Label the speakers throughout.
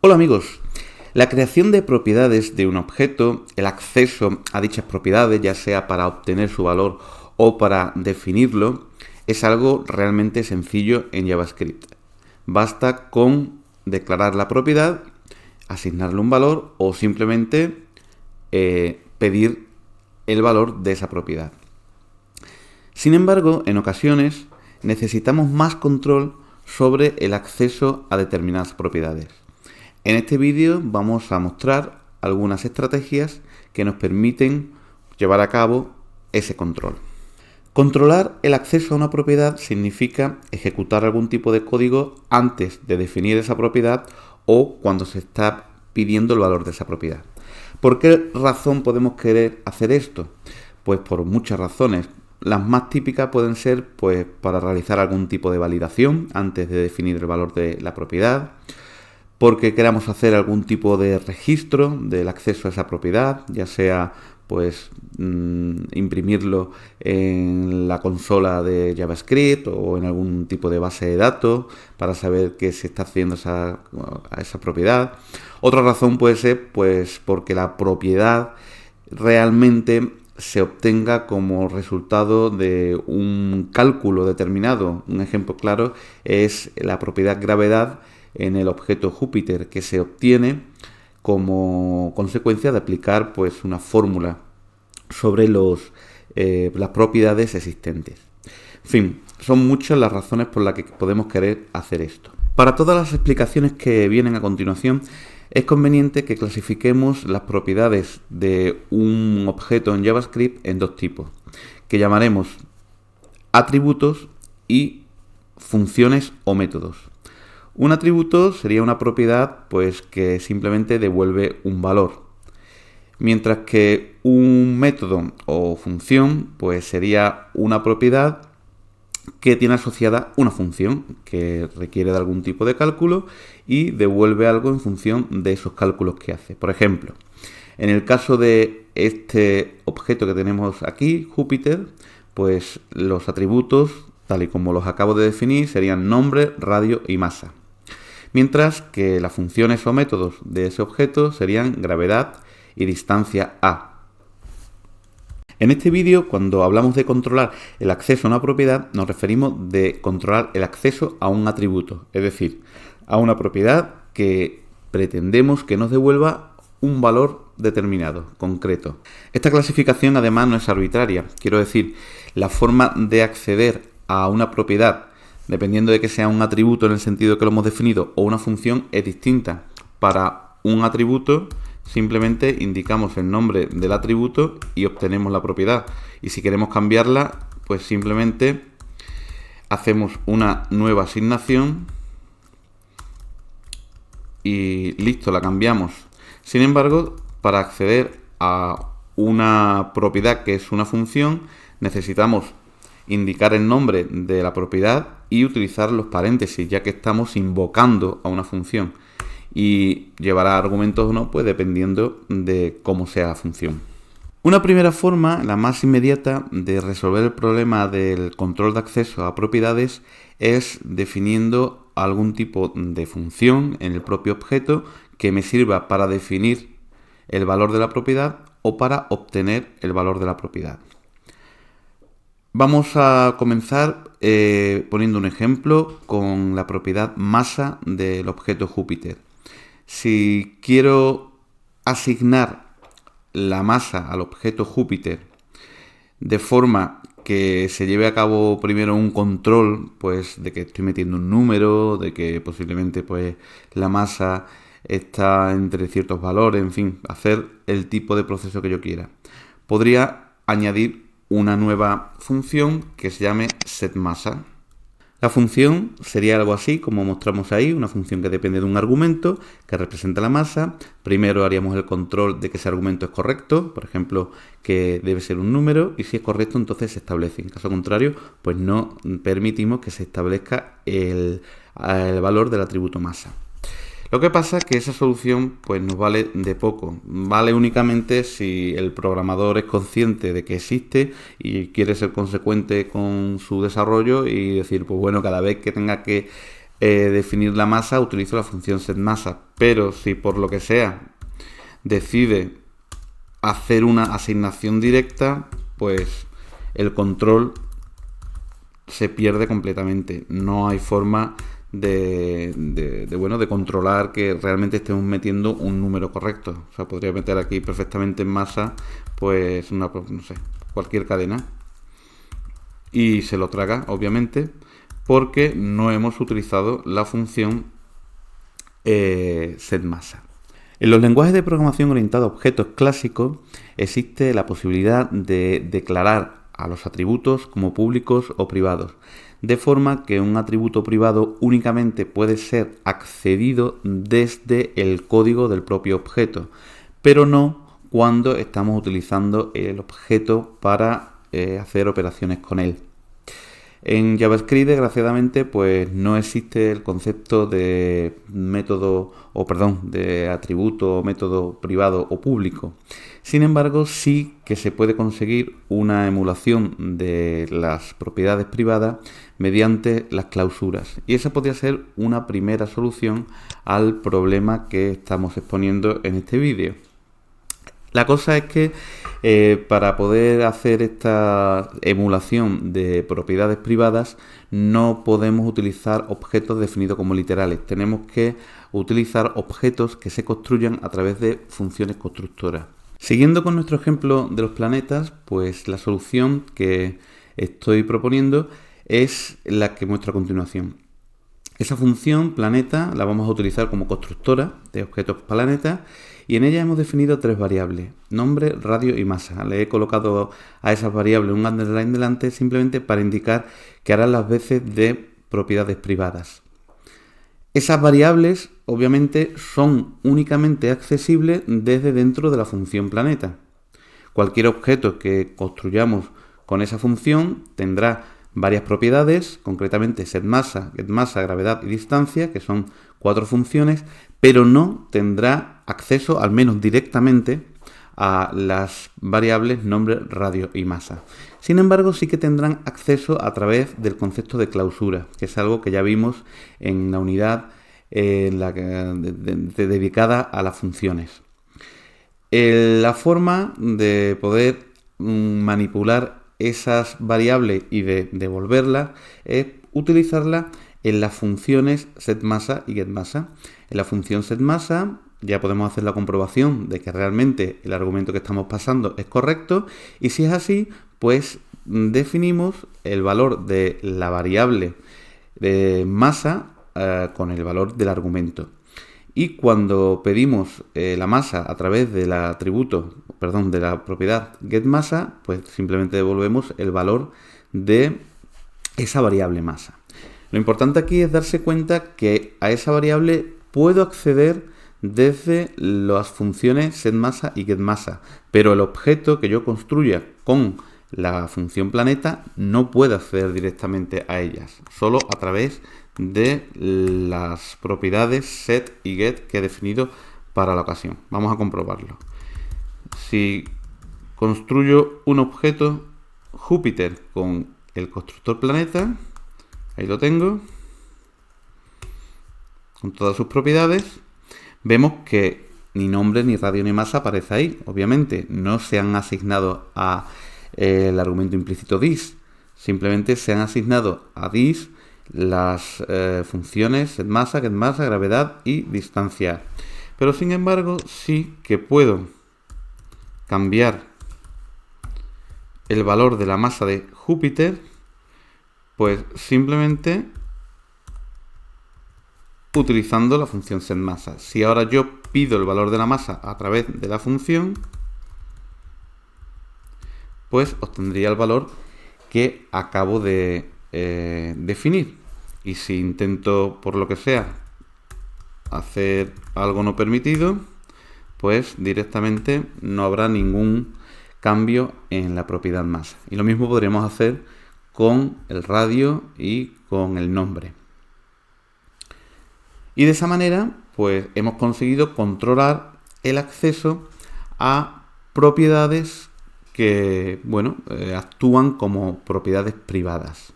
Speaker 1: Hola amigos, la creación de propiedades de un objeto, el acceso a dichas propiedades, ya sea para obtener su valor o para definirlo, es algo realmente sencillo en JavaScript. Basta con declarar la propiedad, asignarle un valor o simplemente pedir el valor de esa propiedad. Sin embargo, en ocasiones necesitamos más control sobre el acceso a determinadas propiedades. En este vídeo vamos a mostrar algunas estrategias que nos permiten llevar a cabo ese control. Controlar el acceso a una propiedad significa ejecutar algún tipo de código antes de definir esa propiedad o cuando se está pidiendo el valor de esa propiedad. ¿Por qué razón podemos querer hacer esto? Pues por muchas razones. Las más típicas pueden ser pues para realizar algún tipo de validación antes de definir el valor de la propiedad, porque queramos hacer algún tipo de registro del acceso a esa propiedad, ya sea pues imprimirlo en la consola de JavaScript o en algún tipo de base de datos para saber qué se está haciendo a esa propiedad. Otra razón puede ser pues porque la propiedad realmente se obtenga como resultado de un cálculo determinado. Un ejemplo claro es la propiedad gravedad en el objeto Júpiter, que se obtiene como consecuencia de aplicar pues una fórmula sobre las propiedades existentes. En fin, son muchas las razones por las que podemos querer hacer esto. Para todas las explicaciones que vienen a continuación, es conveniente que clasifiquemos las propiedades de un objeto en JavaScript en dos tipos, que llamaremos atributos y funciones o métodos. Un atributo sería una propiedad pues que simplemente devuelve un valor, mientras que un método o función pues sería una propiedad que tiene asociada una función que requiere de algún tipo de cálculo y devuelve algo en función de esos cálculos que hace. Por ejemplo, en el caso de este objeto que tenemos aquí, Júpiter, pues los atributos, tal y como los acabo de definir, serían nombre, radio y masa. Mientras que las funciones o métodos de ese objeto serían gravedad y distancia a. En este vídeo, cuando hablamos de controlar el acceso a una propiedad, nos referimos de controlar el acceso a un atributo, es decir, a una propiedad que pretendemos que nos devuelva un valor determinado, concreto. Esta clasificación además no es arbitraria, quiero decir, la forma de acceder a una propiedad, dependiendo de que sea un atributo en el sentido que lo hemos definido o una función, es distinta. Para un atributo simplemente indicamos el nombre del atributo y obtenemos la propiedad. Y si queremos cambiarla, pues simplemente hacemos una nueva asignación y listo, la cambiamos. Sin embargo, para acceder a una propiedad que es una función, necesitamos indicar el nombre de la propiedad y utilizar los paréntesis, ya que estamos invocando a una función. Y llevará argumentos o no, pues dependiendo de cómo sea la función. Una primera forma, la más inmediata, de resolver el problema del control de acceso a propiedades es definiendo algún tipo de función en el propio objeto que me sirva para definir el valor de la propiedad o para obtener el valor de la propiedad. Vamos a comenzar poniendo un ejemplo con la propiedad masa del objeto Júpiter. Si quiero asignar la masa al objeto Júpiter de forma que se lleve a cabo primero un control, pues de que estoy metiendo un número, de que posiblemente pues la masa está entre ciertos valores, en fin, hacer el tipo de proceso que yo quiera, podría añadir una nueva función que se llame setMassa. La función sería algo así como mostramos ahí, una función que depende de un argumento que representa la masa. Primero haríamos el control de que ese argumento es correcto, por ejemplo, que debe ser un número, y si es correcto entonces se establece. En caso contrario, pues no permitimos que se establezca el valor del atributo masa. Lo que pasa es que esa solución pues nos vale de poco, vale únicamente si el programador es consciente de que existe y quiere ser consecuente con su desarrollo y decir, pues bueno, cada vez que tenga que definir la masa, utilizo la función setMassa. Pero si por lo que sea decide hacer una asignación directa, pues el control se pierde completamente. No hay forma de controlar que realmente estemos metiendo un número correcto. O sea, podría meter aquí perfectamente en masa, pues no sé, cualquier cadena. Y se lo traga, obviamente, porque no hemos utilizado la función setMassa. En los lenguajes de programación orientados a objetos clásicos existe la posibilidad de declarar a los atributos como públicos o privados, de forma que un atributo privado únicamente puede ser accedido desde el código del propio objeto, pero no cuando estamos utilizando el objeto para hacer operaciones con él. En JavaScript, desgraciadamente, pues no existe el concepto de de atributo o método privado o público. Sin embargo, sí que se puede conseguir una emulación de las propiedades privadas mediante las clausuras. Y esa podría ser una primera solución al problema que estamos exponiendo en este vídeo. La cosa es que para poder hacer esta emulación de propiedades privadas no podemos utilizar objetos definidos como literales. Tenemos que utilizar objetos que se construyan a través de funciones constructoras. Siguiendo con nuestro ejemplo de los planetas, pues la solución que estoy proponiendo es la que muestro a continuación. Esa función planeta la vamos a utilizar como constructora de objetos planeta y en ella hemos definido tres variables: nombre, radio y masa. Le he colocado a esas variables un underline delante simplemente para indicar que harán las veces de propiedades privadas. Esas variables obviamente son únicamente accesibles desde dentro de la función planeta. Cualquier objeto que construyamos con esa función tendrá varias propiedades, concretamente setMassa, getMassa, gravedad y distancia, que son 4 funciones, pero no tendrá acceso, al menos directamente, a las variables nombre, radio y masa. Sin embargo, sí que tendrán acceso a través del concepto de clausura, que es algo que ya vimos en la unidad dedicada a las funciones. La forma de poder manipular esas variables y de devolverlas es utilizarlas en las funciones setMassa y getMassa. En la función setMassa ya podemos hacer la comprobación de que realmente el argumento que estamos pasando es correcto, y si es así, pues definimos el valor de la variable de masa con el valor del argumento. Y cuando pedimos la masa a través del de la propiedad getMassa, pues simplemente devolvemos el valor de esa variable masa. Lo importante aquí es darse cuenta que a esa variable puedo acceder desde las funciones setMassa y getMassa, pero el objeto que yo construya con la función planeta no puede acceder directamente a ellas, solo a través de las propiedades set y get que he definido para la ocasión. Vamos a comprobarlo. Si construyo un objeto Júpiter con el constructor planeta, ahí lo tengo, con todas sus propiedades, vemos que ni nombre, ni radio, ni masa aparece ahí. Obviamente no se han asignado a el argumento implícito dis, simplemente se han asignado a dis las funciones setMassa, getMassa, gravedad y distancia. Pero sin embargo sí que puedo cambiar el valor de la masa de Júpiter, pues simplemente utilizando la función setMassa. Si ahora yo pido el valor de la masa a través de la función, pues obtendría el valor que acabo de definir. Y si intento, por lo que sea, hacer algo no permitido, pues directamente no habrá ningún cambio en la propiedad masa. Y lo mismo podríamos hacer con el radio y con el nombre. Y de esa manera, pues hemos conseguido controlar el acceso a propiedades que, actúan como propiedades privadas.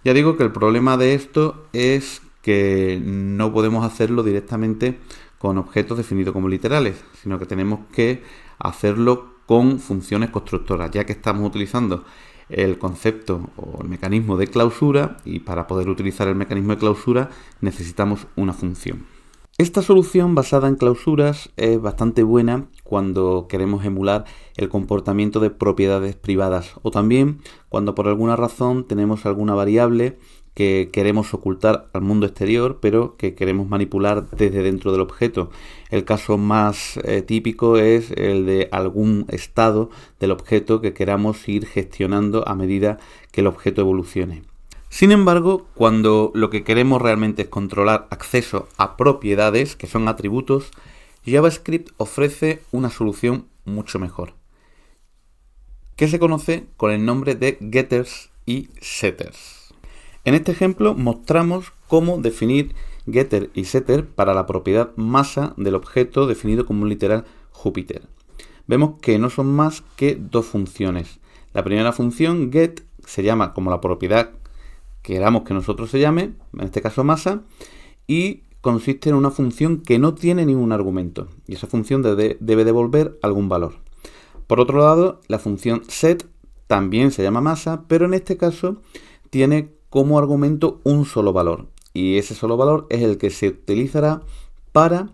Speaker 1: Ya digo que el problema de esto es que no podemos hacerlo directamente con objetos definidos como literales, sino que tenemos que hacerlo con funciones constructoras, ya que estamos utilizando el concepto o el mecanismo de clausura, y para poder utilizar el mecanismo de clausura necesitamos una función. Esta solución basada en clausuras es bastante buena cuando queremos emular el comportamiento de propiedades privadas, o también cuando por alguna razón tenemos alguna variable que queremos ocultar al mundo exterior, pero que queremos manipular desde dentro del objeto. El caso más típico es el de algún estado del objeto que queramos ir gestionando a medida que el objeto evolucione. Sin embargo, cuando lo que queremos realmente es controlar acceso a propiedades, que son atributos, JavaScript ofrece una solución mucho mejor, que se conoce con el nombre de getters y setters. En este ejemplo mostramos cómo definir getter y setter para la propiedad masa del objeto definido como un literal Júpiter. Vemos que no son más que dos funciones. La primera función, get, se llama como la propiedad que queramos que nosotros se llame, en este caso masa, y consiste en una función que no tiene ningún argumento, y esa función debe devolver algún valor. Por otro lado, la función set también se llama masa, pero en este caso tiene como argumento un solo valor, y ese solo valor es el que se utilizará para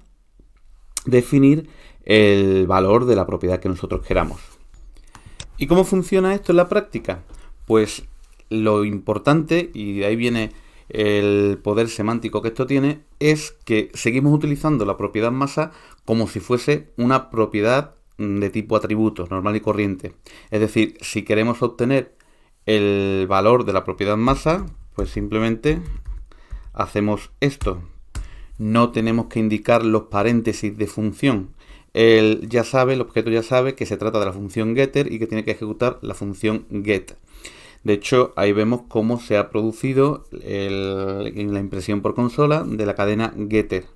Speaker 1: definir el valor de la propiedad que nosotros queramos. ¿Y cómo funciona esto en la práctica? Pues lo importante, y de ahí viene el poder semántico que esto tiene, es que seguimos utilizando la propiedad masa como si fuese una propiedad de tipo atributo, normal y corriente. Es decir, si queremos obtener el valor de la propiedad masa, pues simplemente hacemos esto. No tenemos que indicar los paréntesis de función. El objeto ya sabe que se trata de la función getter y que tiene que ejecutar la función get. De hecho, ahí vemos cómo se ha producido en la impresión por consola de la cadena getter.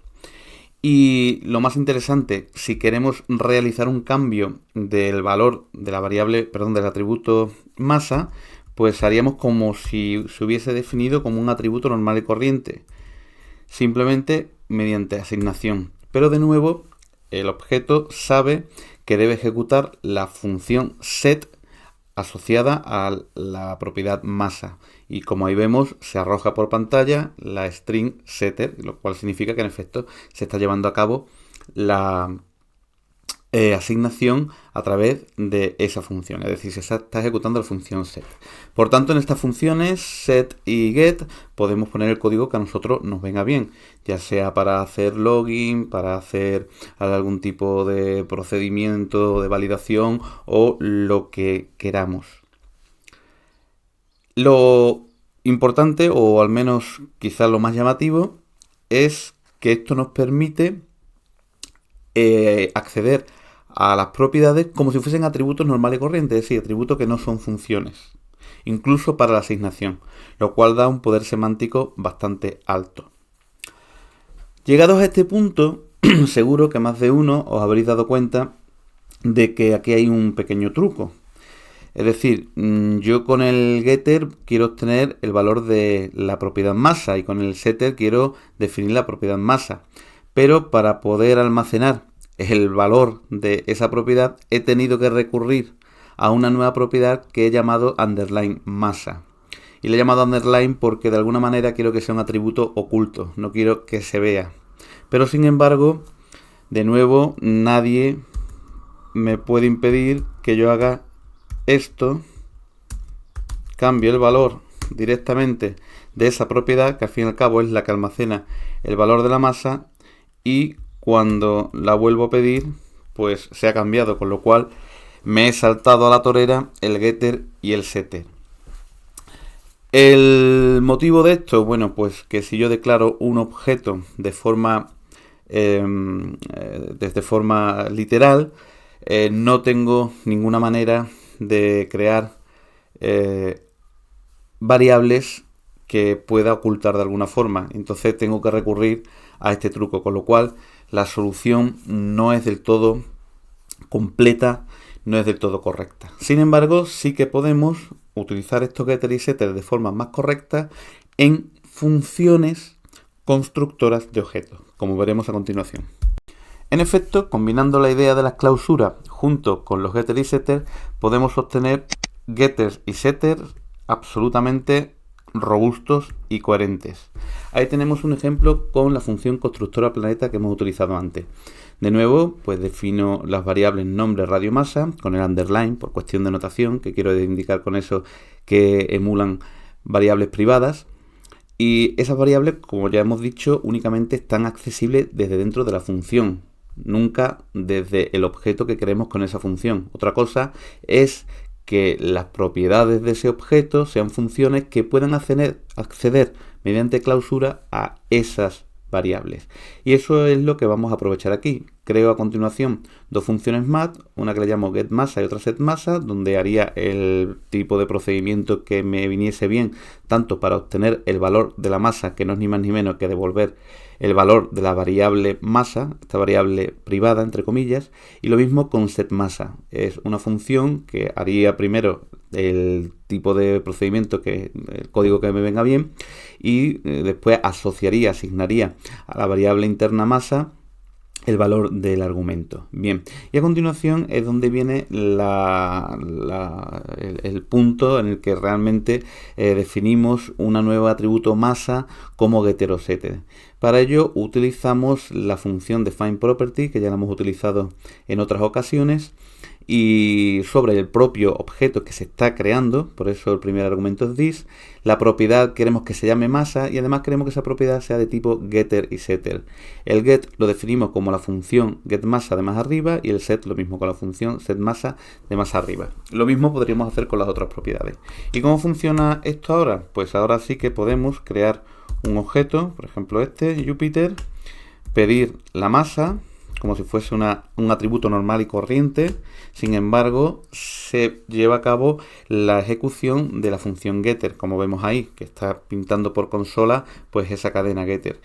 Speaker 1: Y lo más interesante, si queremos realizar un cambio del valor de la variable, del atributo masa, pues haríamos como si se hubiese definido como un atributo normal y corriente, simplemente mediante asignación. Pero de nuevo, el objeto sabe que debe ejecutar la función set asociada a la propiedad masa, y como ahí vemos se arroja por pantalla la string setter, lo cual significa que en efecto se está llevando a cabo la asignación a través de esa función, es decir, se está ejecutando la función set. Por tanto, en estas funciones set y get podemos poner el código que a nosotros nos venga bien, ya sea para hacer login, para hacer algún tipo de procedimiento de validación o lo que queramos. Lo importante, o al menos quizás lo más llamativo, es que esto nos permite acceder a las propiedades como si fuesen atributos normales y corrientes, es decir, atributos que no son funciones, incluso para la asignación, lo cual da un poder semántico bastante alto. Llegados a este punto, seguro que más de uno os habréis dado cuenta de que aquí hay un pequeño truco. Es decir, yo con el getter quiero obtener el valor de la propiedad masa y con el setter quiero definir la propiedad masa, pero para poder almacenar el valor de esa propiedad he tenido que recurrir a una nueva propiedad que he llamado underline masa, y le he llamado underline porque de alguna manera quiero que sea un atributo oculto, no quiero que se vea. Pero sin embargo, de nuevo, nadie me puede impedir que yo haga esto, cambie el valor directamente de esa propiedad, que al fin y al cabo es la que almacena el valor de la masa, y cuando la vuelvo a pedir, pues se ha cambiado, con lo cual me he saltado a la torera el getter y el setter. El motivo de esto, bueno, pues que si yo declaro un objeto de forma literal, no tengo ninguna manera de crear variables que pueda ocultar de alguna forma. Entonces tengo que recurrir a este truco, con lo cual la solución no es del todo completa, no es del todo correcta. Sin embargo, sí que podemos utilizar estos getter y setter de forma más correcta en funciones constructoras de objetos, como veremos a continuación. En efecto, combinando la idea de las clausuras junto con los getters y setters, podemos obtener getters y setters absolutamente robustos y coherentes. Ahí tenemos un ejemplo con la función constructora planeta que hemos utilizado antes. De nuevo, pues defino las variables nombre, radio, masa con el underline por cuestión de notación, que quiero indicar con eso que emulan variables privadas. Y esas variables, como ya hemos dicho, únicamente están accesibles desde dentro de la función, nunca desde el objeto que queremos con esa función. Otra cosa es que las propiedades de ese objeto sean funciones que puedan acceder mediante clausura a esas variables. Y eso es lo que vamos a aprovechar aquí. Creo a continuación dos funciones math, una que le llamo getMassa y otra setMassa, donde haría el tipo de procedimiento que me viniese bien, tanto para obtener el valor de la masa, que no es ni más ni menos que devolver el valor de la variable masa, esta variable privada, entre comillas, y lo mismo con setMassa. Es una función que haría primero el tipo de procedimiento, que el código que me venga bien, y después asignaría a la variable interna masa el valor del argumento. Bien, y a continuación es donde viene el punto en el que realmente definimos un nuevo atributo masa como getter o setter. Para ello utilizamos la función defineProperty, que ya la hemos utilizado en otras ocasiones, y sobre el propio objeto que se está creando, por eso el primer argumento es this, la propiedad queremos que se llame masa y además queremos que esa propiedad sea de tipo getter y setter. El get lo definimos como la función getMassa de más arriba y el set lo mismo con la función setMassa de más arriba. Lo mismo podríamos hacer con las otras propiedades. ¿Y cómo funciona esto ahora? Pues ahora sí que podemos crear un objeto, por ejemplo este, Júpiter, pedir la masa como si fuese un atributo normal y corriente. Sin embargo, se lleva a cabo la ejecución de la función getter, como vemos ahí, que está pintando por consola pues esa cadena getter.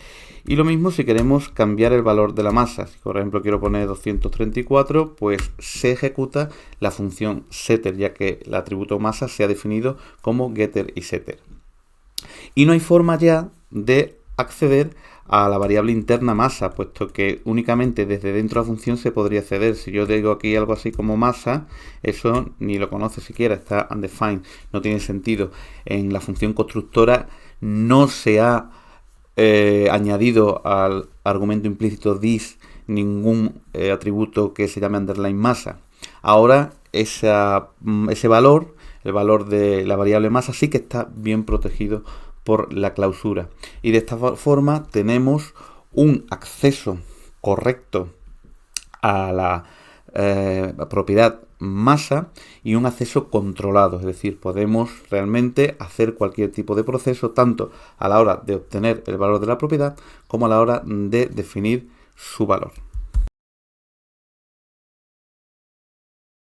Speaker 1: Y lo mismo si queremos cambiar el valor de la masa. Si por ejemplo quiero poner 234, pues se ejecuta la función setter, ya que el atributo masa se ha definido como getter y setter. Y no hay forma ya de acceder a la variable interna masa, puesto que únicamente desde dentro de la función se podría acceder. Si yo digo aquí algo así como masa, eso ni lo conoce siquiera, está undefined, no tiene sentido. En la función constructora no se ha añadido al argumento implícito this ningún atributo que se llame underline masa. Ahora ese valor, el valor de la variable masa, sí que está bien protegido por la clausura, y de esta forma tenemos un acceso correcto a la propiedad masa y un acceso controlado, es decir, podemos realmente hacer cualquier tipo de proceso tanto a la hora de obtener el valor de la propiedad como a la hora de definir su valor.